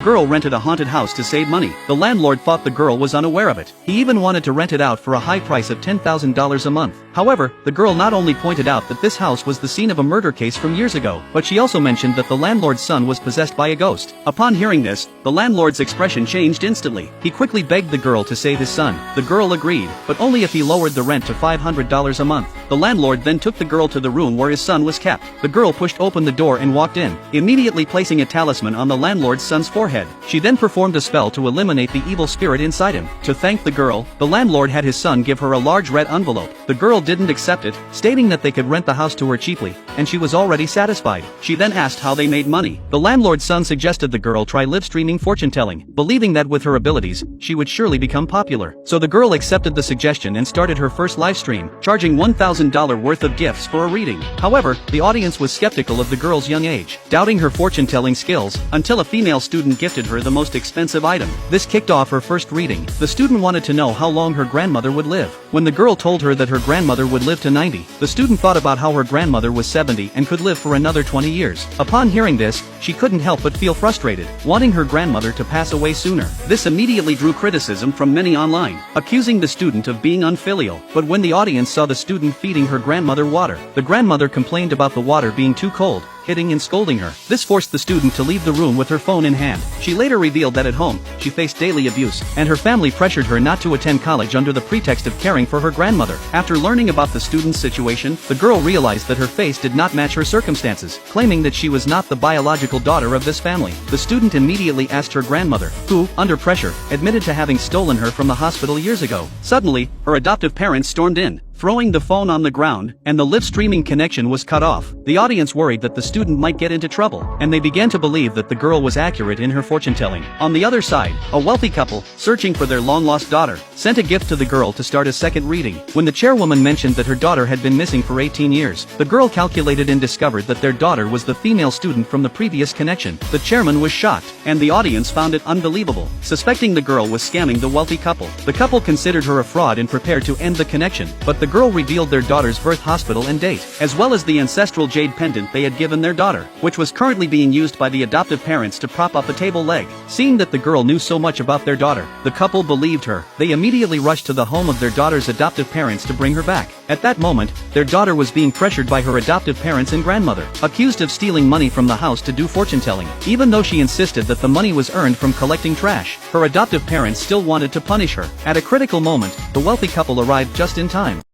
Girl rented a haunted house to save money. The landlord thought the girl was unaware of it. He even wanted to rent it out for a high price of $10,000 a month. However, the girl not only pointed out that this house was the scene of a murder case from years ago, but she also mentioned that the landlord's son was possessed by a ghost. Upon hearing this, the landlord's expression changed instantly. He quickly begged the girl to save his son. The girl agreed, but only if he lowered the rent to $500 a month. The landlord then took the girl to the room where his son was kept. The girl pushed open the door and walked in, immediately placing a talisman on the landlord's son's forehead. She then performed a spell to eliminate the evil spirit inside him. To thank the girl, the landlord had his son give her a large red envelope. The girl didn't accept it, stating that they could rent the house to her cheaply, and she was already satisfied. She then asked how they made money. The landlord's son suggested the girl try live streaming fortune telling, believing that with her abilities, she would surely become popular. So the girl accepted the suggestion and started her first live stream, charging $1,000 worth of gifts for a reading. However, the audience was skeptical of the girl's young age, doubting her fortune telling skills, until a female student gifted her the most expensive item. This kicked off her first reading. The student wanted to know how long her grandmother would live. When the girl told her that her grandmother would live to 90, the student thought about how her grandmother was 70 and could live for another 20 years. Upon hearing this, she couldn't help but feel frustrated, wanting her grandmother to pass away sooner. This immediately drew criticism from many online, accusing the student of being unfilial. But when the audience saw the student feeding her grandmother water, the grandmother complained about the water being too cold, hitting and scolding her. This forced the student to leave the room with her phone in hand. She later revealed that at home, she faced daily abuse, and her family pressured her not to attend college under the pretext of caring for her grandmother. After learning about the student's situation, the girl realized that her face did not match her circumstances, claiming that she was not the biological daughter of this family. The student immediately asked her grandmother, who, under pressure, admitted to having stolen her from the hospital years ago. Suddenly, her adoptive parents stormed in, throwing the phone on the ground, and the live streaming connection was cut off. The audience worried that the student might get into trouble, and they began to believe that the girl was accurate in her fortune telling. On the other side, a wealthy couple, searching for their long-lost daughter, sent a gift to the girl to start a second reading. When the chairwoman mentioned that her daughter had been missing for 18 years, the girl calculated and discovered that their daughter was the female student from the previous connection. The chairman was shocked, and the audience found it unbelievable, suspecting the girl was scamming the wealthy couple. The couple considered her a fraud and prepared to end the connection, but the girl revealed their daughter's birth hospital and date, as well as the ancestral jade pendant they had given their daughter, which was currently being used by the adoptive parents to prop up a table leg. Seeing that the girl knew so much about their daughter, the couple believed her. They immediately rushed to the home of their daughter's adoptive parents to bring her back. At that moment, their daughter was being pressured by her adoptive parents and grandmother, accused of stealing money from the house to do fortune telling. Even though she insisted that the money was earned from collecting trash, her adoptive parents still wanted to punish her. At a critical moment, the wealthy couple arrived just in time.